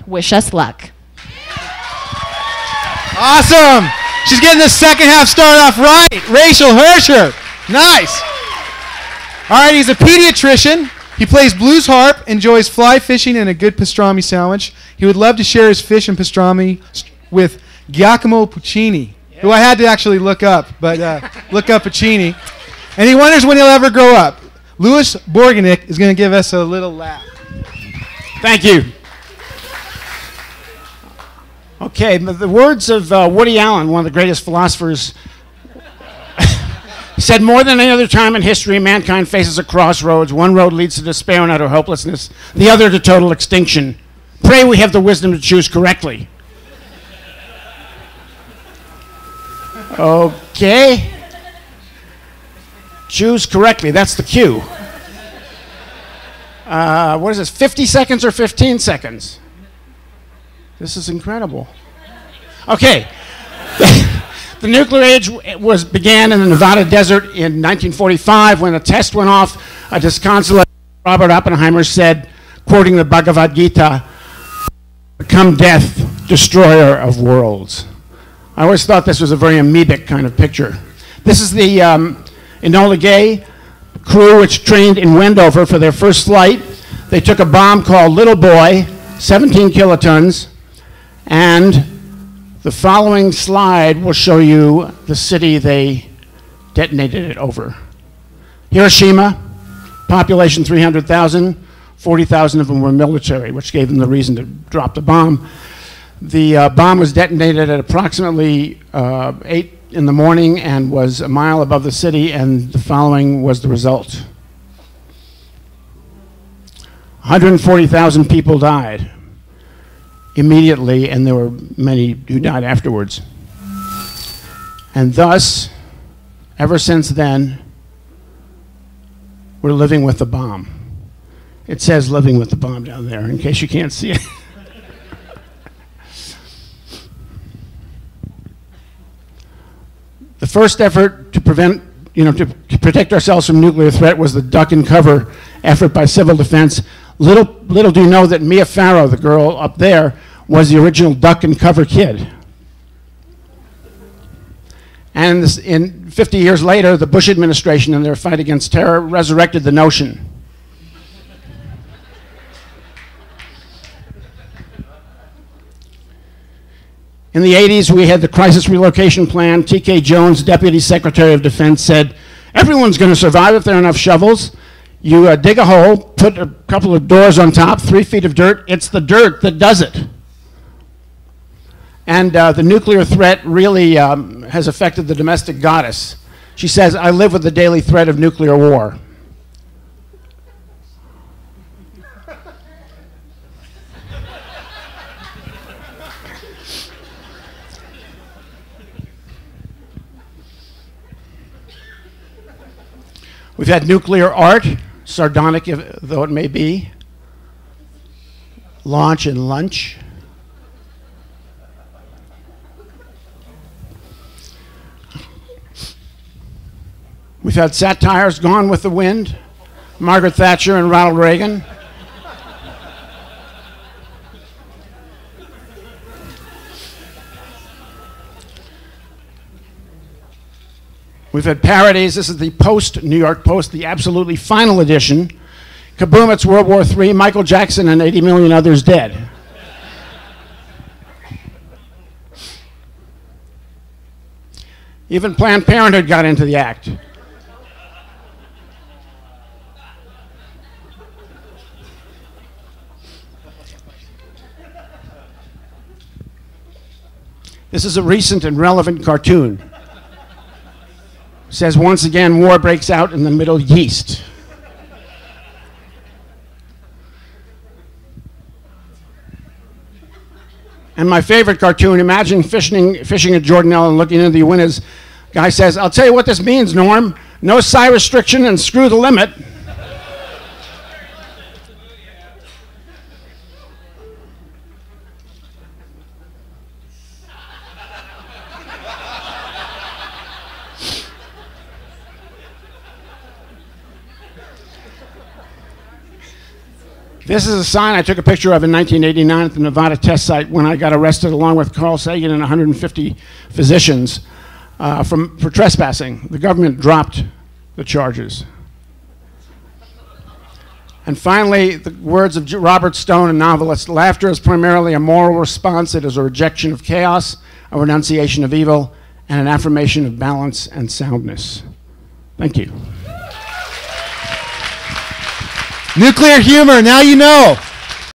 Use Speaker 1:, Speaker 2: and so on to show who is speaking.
Speaker 1: Wish us luck.
Speaker 2: Awesome. She's getting the second half started off right. Rachel Hersher. Nice. All right, he's a pediatrician. He plays blues harp, enjoys fly fishing and a good pastrami sandwich. He would love to share his fish and pastrami with Giacomo Puccini, who I had to actually look up, but look up Puccini. And he wonders when he'll ever grow up. Louis Borgenicht is going to give us a little laugh.
Speaker 3: Thank you. Okay, the words of Woody Allen, one of the greatest philosophers, said, more than any other time in history, mankind faces a crossroads. One road leads to despair and utter hopelessness, the other to total extinction. Pray we have the wisdom to choose correctly. Okay. Choose correctly. That's the cue. What is this, 50 seconds or 15 seconds? This is incredible. Okay. The nuclear age began in the Nevada desert in 1945 when a test went off. A disconsolate Robert Oppenheimer said, quoting the Bhagavad Gita, "Become death, destroyer of worlds." I always thought this was a very amoebic kind of picture. This is the Enola Gay crew, which trained in Wendover for their first flight. They took a bomb called Little Boy, 17 kilotons, and the following slide will show you the city they detonated it over. Hiroshima, population 300,000, 40,000 of them were military, which gave them the reason to drop the bomb. The bomb was detonated at approximately 8 in the morning and was a mile above the city, and the following was the result. 140,000 people died immediately, and there were many who died afterwards. And thus, ever since then, we're living with the bomb. It says living with the bomb down there, in case you can't see it. The first effort to to protect ourselves from nuclear threat was the duck and cover effort by civil defense. Little do you know that Mia Farrow, the girl up there, was the original duck and cover kid. And in 50 years later, the Bush administration, in their fight against terror, resurrected the notion. In the 80s, we had the crisis relocation plan. T.K. Jones, Deputy Secretary of Defense, said, everyone's going to survive if there are enough shovels. You dig a hole, put a couple of doors on top, 3 feet of dirt. It's the dirt that does it. And the nuclear threat really has affected the domestic goddess. She says, I live with the daily threat of nuclear war. We've had nuclear art, sardonic though it may be, launch and lunch. We've had satires, Gone with the Wind, Margaret Thatcher and Ronald Reagan. We've had parodies. This is the Post-New York Post, the absolutely final edition. Kaboom, it's World War III, Michael Jackson and 80 million others dead. Even Planned Parenthood got into the act. This is a recent and relevant cartoon. It says, once again, war breaks out in the Middle East. And my favorite cartoon, imagine fishing at Jordanelle and looking into the windows. Guy says, I'll tell you what this means, Norm. No psi restriction and screw the limit. This is a sign I took a picture of in 1989 at the Nevada test site when I got arrested along with Carl Sagan and 150 physicians for trespassing. The government dropped the charges. And finally, the words of Robert Stone, a novelist: laughter is primarily a moral response. It is a rejection of chaos, a renunciation of evil, and an affirmation of balance and soundness. Thank you.
Speaker 2: Nuclear humor, now you know.